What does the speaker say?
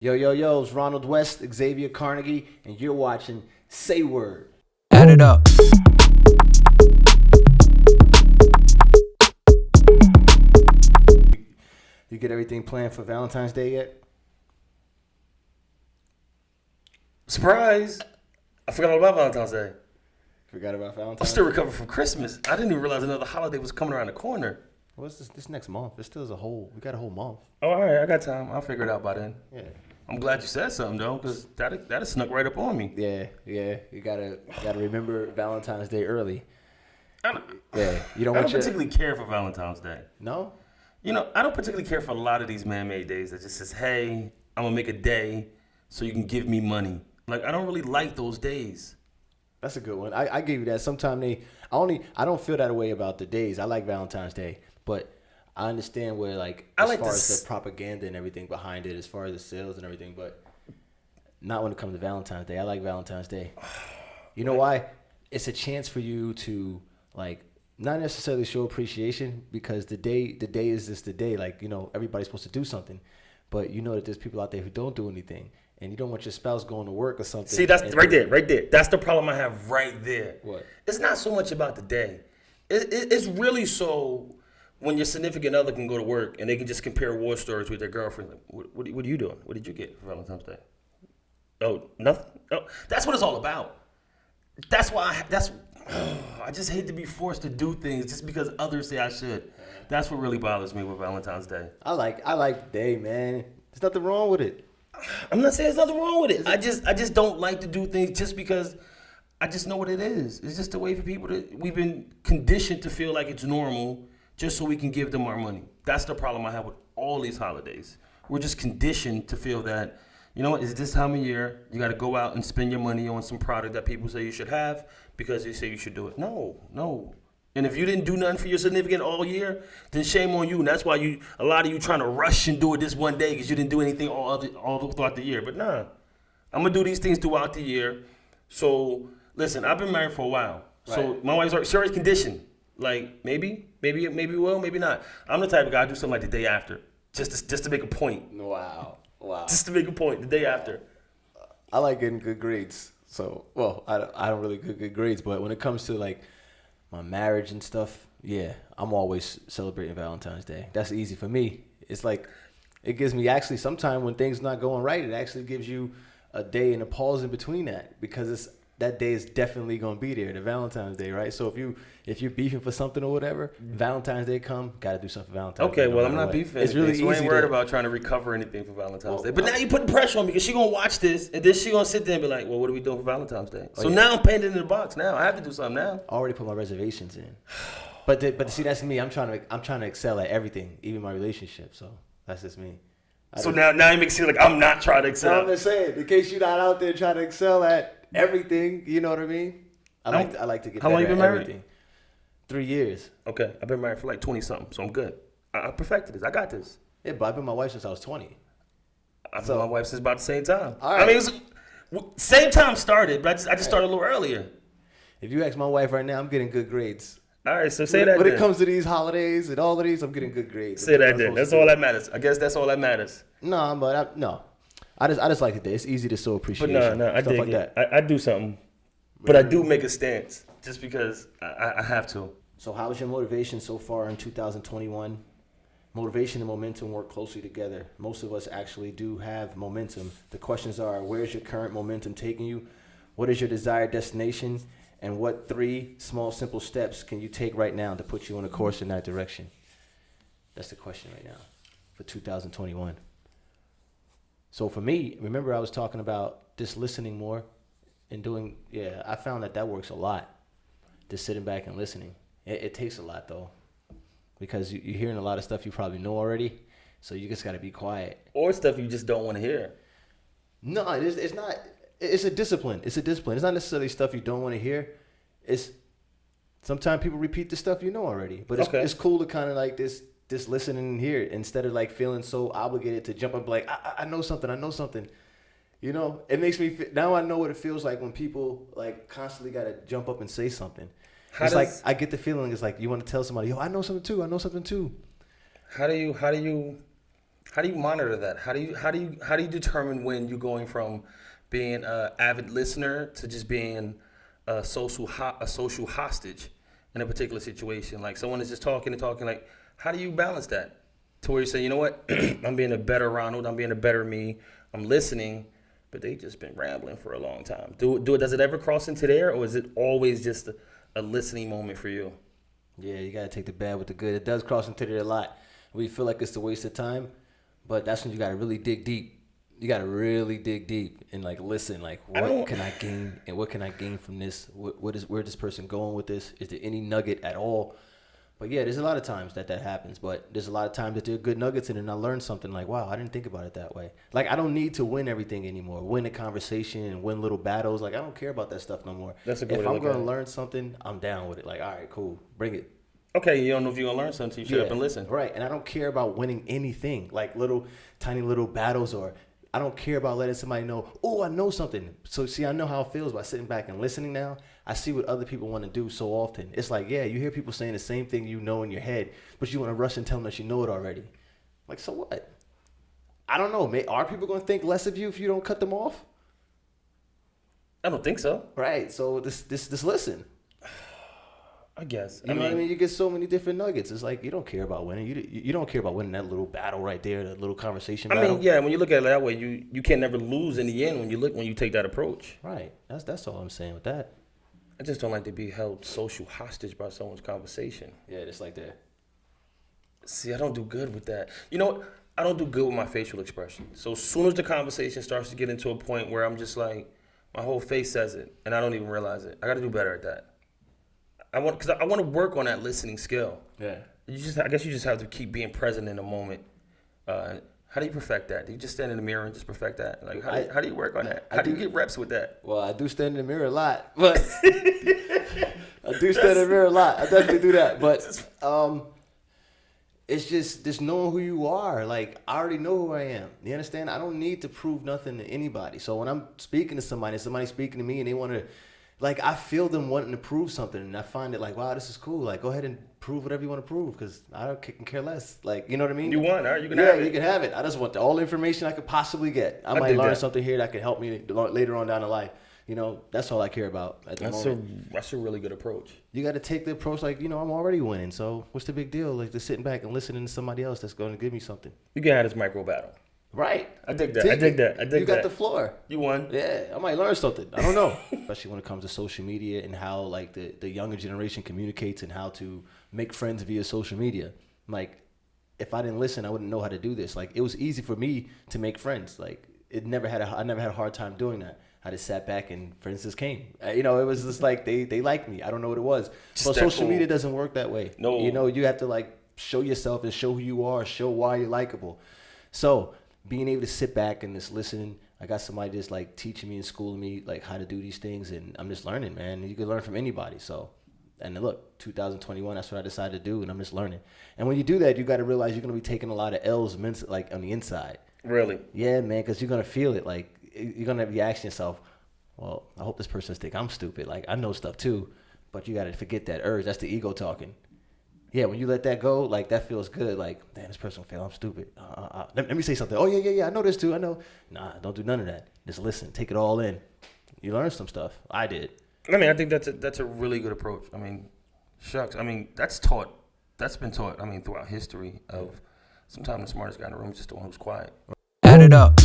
Yo, yo, yo, it's Ronald West, Xavier Carnegie, and you're watching Say Word. Add it up. You get everything planned for Valentine's Day yet? Surprise! I forgot all about Valentine's Day. Forgot about I'm Valentine's still Day? recovering from Christmas. I didn't even realize another holiday was coming around the corner. What's this next month? This still is we got a whole month. Oh, all right, I got time. I'll figure it out by then. Yeah. I'm glad you said something though, because that snuck right up on me. Yeah. You gotta remember Valentine's Day early. I don't, Yeah. You don't I want don't particularly care for Valentine's Day. No? You know, I don't particularly care for a lot of these man-made days that just says, "Hey, I'm gonna make a day so you can give me money." Like, I don't really like those days. That's a good one. I give you that. Sometimes I don't feel that way about the days. I like Valentine's Day, but I understand where as far as the propaganda and everything behind it, as far as the sales and everything, but not when it comes to Valentine's Day. I like Valentine's Day. You know why? It's a chance for you to not necessarily show appreciation because the day is just the day. Everybody's supposed to do something, but you know that there's people out there who don't do anything. And you don't want your spouse going to work or something. See, that's right there. That's the problem I have right there. What? It's not so much about the day. It's really so when your significant other can go to work and they can just compare war stories with their girlfriend. Like, what are you doing? What did you get for Valentine's Day? Oh, nothing? Oh, that's what it's all about. That's why I just hate to be forced to do things just because others say I should. That's what really bothers me with Valentine's Day. I like the day, man. There's nothing wrong with it. I'm not saying there's nothing wrong with it. I just don't like to do things just because I just know what it is. It's just a way for people we've been conditioned to feel like it's normal just so we can give them our money. That's the problem I have with all these holidays. We're just conditioned to feel that, you know what, it's this time of year, you got to go out and spend your money on some product that people say you should have because they say you should do it. No. And if you didn't do nothing for your significant all year, then shame on you. And that's why a lot of you trying to rush and do it this one day because you didn't do anything all throughout the year. But nah, I'm going to do these things throughout the year. So, listen, I've been married for a while. Right. So my wife's already conditioned. Like, maybe will, maybe not. I'm the type of guy to do something like the day after, just to make a point. Wow. Just to make a point, the day after. I like getting good grades. So, I don't really get good grades, but when it comes to my marriage and stuff, yeah, I'm always celebrating Valentine's Day. That's easy for me. It's it gives me actually sometime when things not going right, it actually gives you a day and a pause in between that because that day is definitely gonna be there, the Valentine's Day, right? So if you're beefing for something or whatever, Valentine's Day come, gotta do something for Valentine's Day. Okay, well I'm not beefing. It's really so easy. I ain't worried about trying to recover anything for Valentine's Day. But now you're putting pressure on me because she gonna watch this and then she gonna sit there and be like, well, what are we doing for Valentine's Day? So now I'm painting in the box. Now I have to do something now. I already put my reservations in. But see, that's me. I'm trying to excel at everything, even my relationship. So that's just me. So now you make it seem like I'm not trying to excel. No, I'm just saying, in case you're not out there trying to excel at everything, you know what I mean? I like to get How long you been married? Everything. 3 years. Okay, I've been married for 20-something, so I'm good. I perfected this. I got this. Yeah, but I've been with my wife since I was 20. I've been with my wife since about the same time. All right. I mean, same time started, but I just started a little earlier. If you ask my wife right now, I'm getting good grades. All right, so say that when then. it comes to these holidays and all of these, I'm getting good grades. Say that then. That's all that matters. I guess that's all that matters. No, but I just like the day. It's easy to show appreciation. But no, I dig it. I do something, but I do make a stance just because I have to. So how's your motivation so far in 2021? Motivation and momentum work closely together. Most of us actually do have momentum. The questions are, where's your current momentum taking you? What is your desired destination? And what 3 small, simple steps can you take right now to put you on a course in that direction? That's the question right now for 2021. So for me, remember I was talking about just listening more and doing, I found that works a lot. Just sitting back and listening. It takes a lot though, because you're hearing a lot of stuff you probably know already. So you just got to be quiet. Or stuff you just don't want to hear. No, it's not. It's a discipline. It's not necessarily stuff you don't want to hear. It's sometimes people repeat the stuff you know already. But it's cool to kind of this listen and hear it instead of feeling so obligated to jump up I know something. You know, it makes me now I know what it feels like when people constantly got to jump up and say something. I get the feeling it's you want to tell somebody, yo, I know something too. How do you How do you monitor that? How do you determine when you're going from being an avid listener to just being a social hostage in a particular situation? Like someone is just talking and talking. Like, how do you balance that to where you say, you know what, I'm being a better Ronald, I'm being a better me, I'm listening, but they just been rambling for a long time. Does it ever cross into there, or is it always just a listening moment for you? Yeah, you gotta take the bad with the good. It does cross into there a lot. We feel like it's a waste of time, but that's when you gotta really dig deep. You gotta really dig deep and like listen. Like, what can I gain, and what can I gain from this? Where this person going with this? Is there any nugget at all? But yeah, there's a lot of times that happens. But there's a lot of times that there are good nuggets in it, and I learned something like, wow, I didn't think about it that way. Like, I don't need to win everything anymore. Win a conversation and win little battles. Like, I don't care about that stuff no more. That's a good way If to I'm look gonna at it. learn something, I'm down with it. Like, all right, cool, bring it. Okay, you don't know if you're gonna learn something, so you shut up and listen. Right, and I don't care about winning anything, like little, tiny little battles, or I don't care about letting somebody know, oh, I know something. So, see, I know how it feels by sitting back and listening now. I see what other people want to do so often. It's like, yeah, you hear people saying the same thing you know in your head, but you want to rush and tell them that you know it already. Like, so what? I don't know. Are people going to think less of you if you don't cut them off? I don't think so. Right, so this listen. I guess. You know what I mean? You get so many different nuggets. It's like you don't care about winning. You don't care about winning that little battle right there, that little conversation battle. I mean, yeah. When you look at it that way, you can never lose in the end when you take that approach. Right. That's all I'm saying with that. I just don't like to be held social hostage by someone's conversation. Yeah, just like that. See, I don't do good with that. You know what? I don't do good with my facial expression. So as soon as the conversation starts to get into a point where I'm just like, my whole face says it, and I don't even realize it. I got to do better at that. I want to work on that listening skill. Yeah. I guess you just have to keep being present in the moment. How do you perfect that? Do you just stand in the mirror and just perfect that? Like, how do you work on that? How do you get reps with that? Well, I do stand in the mirror a lot, but I do stand in the mirror a lot. I definitely do that, but it's just knowing who you are. Like, I already know who I am. You understand? I don't need to prove nothing to anybody. So when I'm speaking to somebody, and somebody's speaking to me, and they want to, like, I feel them wanting to prove something, and I find it like, wow, this is cool. Like, go ahead and prove whatever you want to prove, because I can care less. Like, you know what I mean? You won, all right? You can have it. Yeah, you can have it. I just want all the information I could possibly get. I might learn something here that could help me later on down the line. You know, that's all I care about at the moment. That's a really good approach. You got to take the approach like, I'm already winning, so what's the big deal? Like, just sitting back and listening to somebody else that's going to give me something. You can have this micro battle. Right. I dig that. You got the floor. You won. Yeah, I might learn something. I don't know. Especially when it comes to social media and how, like, the younger generation communicates and how to make friends via social media. Like, if I didn't listen, I wouldn't know how to do this. Like, it was easy for me to make friends. Like, I never had a hard time doing that. I just sat back and friends just came. It was just like they liked me. I don't know what it was. But social media doesn't work that way. No. You have to, like, show yourself and show who you are, show why you're likable. So being able to sit back and just listen, I got somebody just like teaching me and schooling me like how to do these things, and I'm just learning, man. You can learn from anybody. So, and then look, 2021, that's what I decided to do, and I'm just learning. And when you do that, you got to realize you're gonna be taking a lot of L's, like on the inside. Really? Yeah, man, because you're gonna feel it. Like, you're gonna be asking yourself, well, I hope this person think I'm stupid. Like, I know stuff too, but you gotta forget that urge. That's the ego talking. Yeah, when you let that go, like, that feels good. Like, damn, this person feel I'm stupid. Let me say something. Oh, yeah, I know this too. I know. Nah, don't do none of that. Just listen. Take it all in. You learn some stuff. I did. I mean, I think that's a really good approach. I mean, shucks. I mean, that's taught. That's been taught, I mean, throughout history of sometimes the smartest guy in the room is just the one who's quiet. Add it up.